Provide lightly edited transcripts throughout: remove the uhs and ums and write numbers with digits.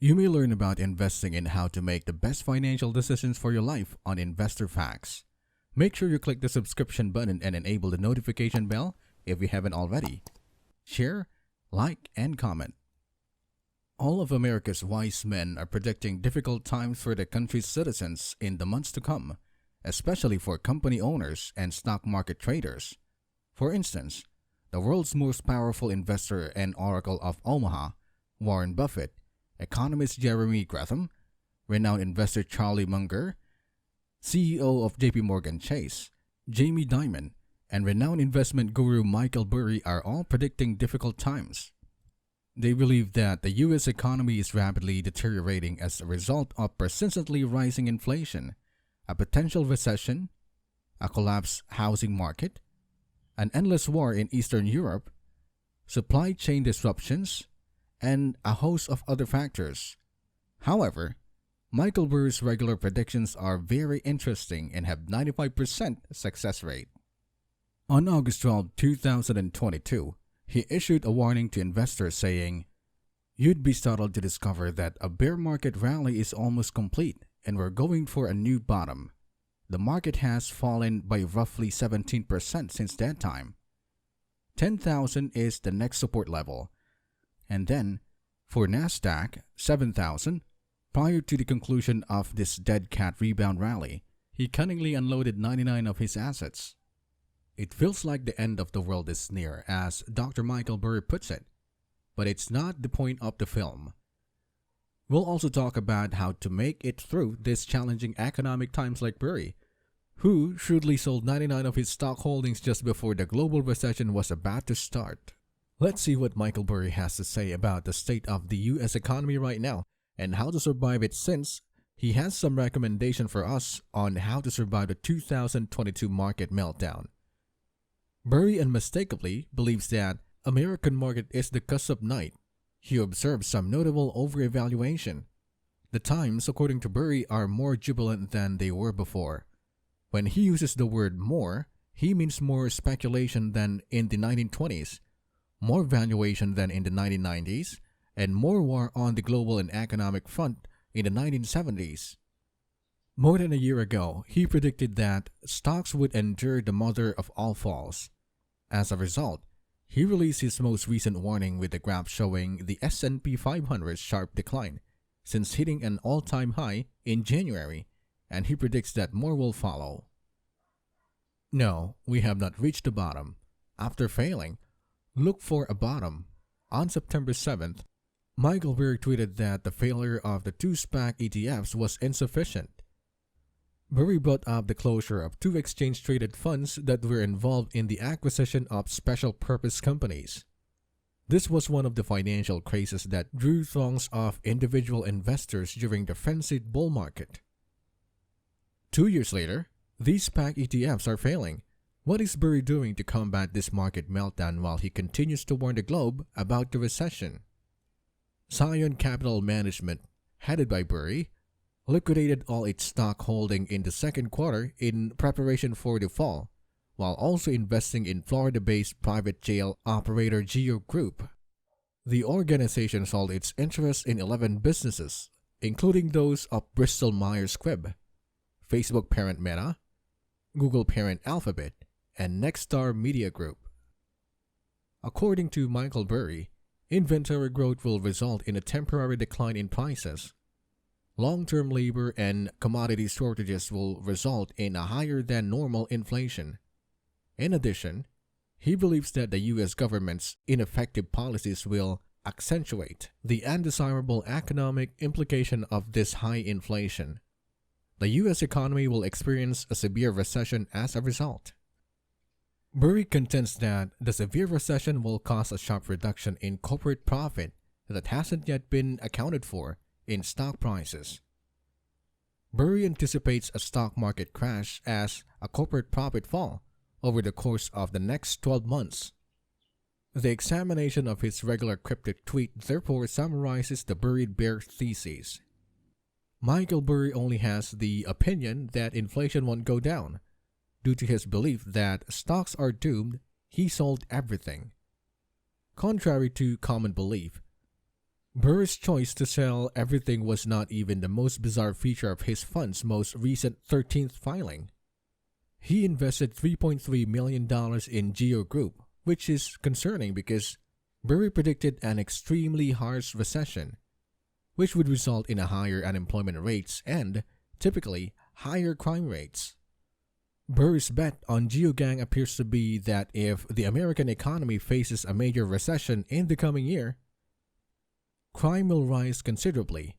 You may learn about investing and how to make the best financial decisions for your life on Investor Facts. Make sure you click the subscription button and enable the notification bell if you haven't already. Share, like, and comment. All of America's wise men are predicting difficult times for the country's citizens in the months to come, especially for company owners and stock market traders. For instance, the world's most powerful investor and oracle of Omaha, Warren Buffett, economist Jeremy Grantham, renowned investor Charlie Munger, CEO of JP Morgan Chase, Jamie Dimon, and renowned investment guru Micheal Burry are all predicting difficult times. They believe that the U.S. economy is rapidly deteriorating as a result of persistently rising inflation, a potential recession, a collapsed housing market, an endless war in Eastern Europe, supply chain disruptions, and a host of other factors. However, Micheal Burry's regular predictions are very interesting and have 95% success rate. On August 12, 2022, he issued a warning to investors saying, "You'd be startled to discover that a bear market rally is almost complete and we're going for a new bottom. The market has fallen by roughly 17% since that time. 10,000 is the next support level. And then, for NASDAQ, 7,000, prior to the conclusion of this dead cat rebound rally, he cunningly unloaded 99 of his assets. It feels like the end of the world is near, as Dr. Micheal Burry puts it, but it's not the point of the film. We'll also talk about how to make it through these challenging economic times like Burry, who shrewdly sold 99 of his stock holdings just before the global recession was about to start. Let's see what Micheal Burry has to say about the state of the U.S. economy right now and how to survive it, since he has some recommendation for us on how to survive the 2022 market meltdown. Burry unmistakably believes that American market is the cusp of night. He observes some notable overvaluation. The times, according to Burry, are more jubilant than they were before. When he uses the word more, he means more speculation than in the 1920s, more valuation than in the 1990s, and more war on the global and economic front in the 1970s. More than a year ago, he predicted that stocks would endure the mother of all falls. As a result, he released his most recent warning with a graph showing the S&P 500's sharp decline since hitting an all-time high in January, and he predicts that more will follow. No, we have not reached the bottom. After failing, look for a bottom. On September 7th, Micheal Burry tweeted that the failure of the two SPAC ETFs was insufficient. Burry brought up the closure of two exchange-traded funds that were involved in the acquisition of special-purpose companies. This was one of the financial crises that drew throngs of individual investors during the frenzied bull market. 2 years later, these SPAC ETFs are failing. What is Burry doing to combat this market meltdown while he continues to warn the globe about the recession? Zion Capital Management, headed by Burry, liquidated all its stock holding in the second quarter in preparation for the fall, while also investing in Florida-based private jail operator Geo Group. The organization sold its interest in 11 businesses, including those of Bristol Myers Squibb, Facebook parent Meta, Google parent Alphabet, and Nexstar Media Group. According to Micheal Burry, inventory growth will result in a temporary decline in prices. Long-term labor and commodity shortages will result in a higher than normal inflation. In addition, he believes that the U.S. government's ineffective policies will accentuate the undesirable economic implication of this high inflation. The U.S. economy will experience a severe recession as a result. Burry contends that the severe recession will cause a sharp reduction in corporate profit that hasn't yet been accounted for in stock prices. Burry anticipates a stock market crash as a corporate profit fall over the course of the next 12 months. The examination of his regular cryptic tweet therefore summarizes the buried bear thesis. Micheal Burry only has the opinion that inflation won't go down. Due to his belief that stocks are doomed, he sold everything. Contrary to common belief, Burry's choice to sell everything was not even the most bizarre feature of his fund's most recent 13th filing. He invested $3.3 million in Geo Group, which is concerning because Burry predicted an extremely harsh recession, which would result in a higher unemployment rates and, typically, higher crime rates. Burry's bet on GeoGang appears to be that if the American economy faces a major recession in the coming year, crime will rise considerably.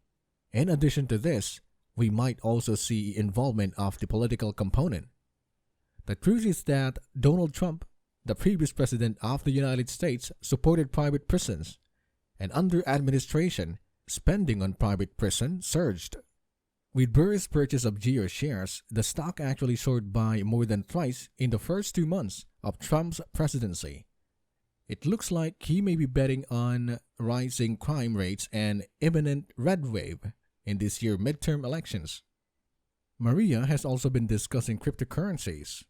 In addition to this, we might also see involvement of the political component. The truth is that Donald Trump, the previous president of the United States, supported private prisons, and under administration, spending on private prison surged. With Burry's purchase of Geo shares, the stock actually soared by more than thrice in the first 2 months of Trump's presidency. It looks like he may be betting on rising crime rates and imminent red wave in this year's midterm elections. Maria has also been discussing cryptocurrencies,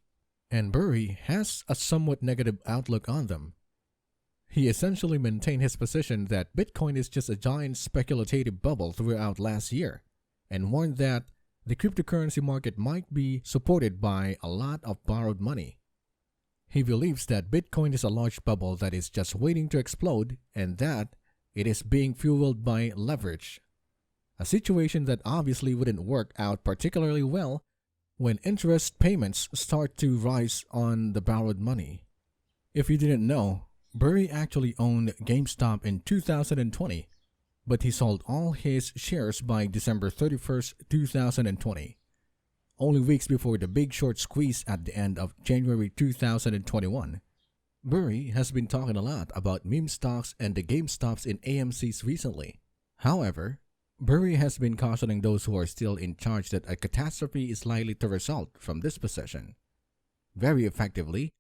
and Burry has a somewhat negative outlook on them. He essentially maintained his position that Bitcoin is just a giant speculative bubble throughout last year, and warned that the cryptocurrency market might be supported by a lot of borrowed money. He believes that Bitcoin is a large bubble that is just waiting to explode and that it is being fueled by leverage, a situation that obviously wouldn't work out particularly well when interest payments start to rise on the borrowed money. If you didn't know, Burry actually owned GameStop in 2020, but he sold all his shares by December 31st, 2020, only weeks before the big short squeeze at the end of January 2021. Burry has been talking a lot about meme stocks and the GameStops in AMCs recently. However, Burry has been cautioning those who are still in charge that a catastrophe is likely to result from this position. Very effectively,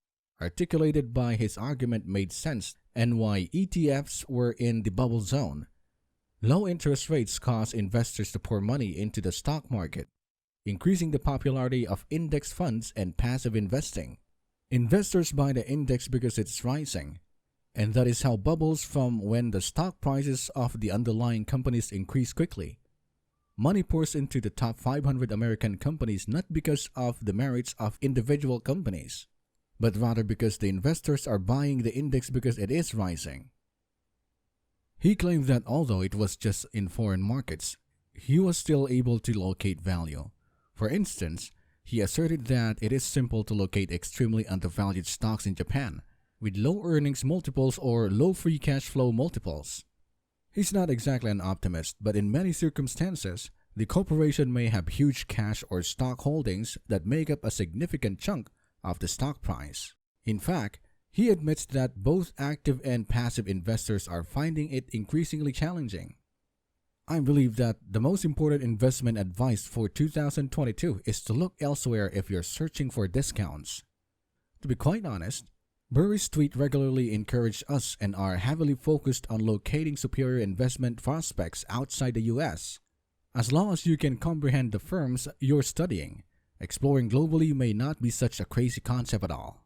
articulated by his argument made sense and why ETFs were in the bubble zone. Low interest rates cause investors to pour money into the stock market, increasing the popularity of index funds and passive investing. Investors buy the index because it's rising, and that is how bubbles from when the stock prices of the underlying companies increase quickly. Money pours into the top 500 American companies not because of the merits of individual companies, but rather because the investors are buying the index because it is rising. He claimed that although it was just in foreign markets, he was still able to locate value. For instance, he asserted that it is simple to locate extremely undervalued stocks in Japan, with low earnings multiples or low free cash flow multiples. He's not exactly an optimist, but in many circumstances, the corporation may have huge cash or stock holdings that make up a significant chunk of the stock price. In fact, he admits that both active and passive investors are finding it increasingly challenging. I believe that the most important investment advice for 2022 is to look elsewhere if you're searching for discounts. To be quite honest, Burry's tweet regularly encourage us and are heavily focused on locating superior investment prospects outside the US. As long as you can comprehend the firms you're studying, exploring globally may not be such a crazy concept at all.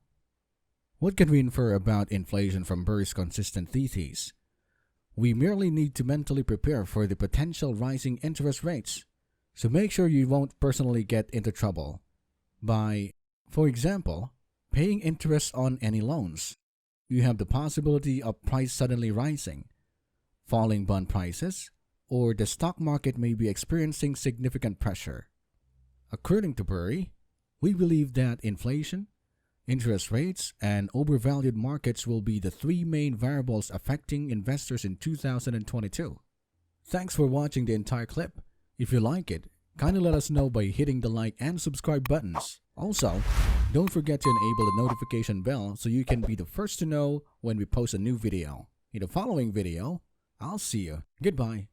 What can we infer about inflation from Burry's consistent theses? We merely need to mentally prepare for the potential rising interest rates, so make sure you won't personally get into trouble by, for example, paying interest on any loans. You have the possibility of price suddenly rising, falling bond prices, or the stock market may be experiencing significant pressure. According to Burry, we believe that inflation, interest rates, and overvalued markets will be the three main variables affecting investors in 2022. Thanks for watching the entire clip. If you like it, kindly let us know by hitting the like and subscribe buttons. Also, don't forget to enable the notification bell so you can be the first to know when we post a new video. In the following video, I'll see you. Goodbye.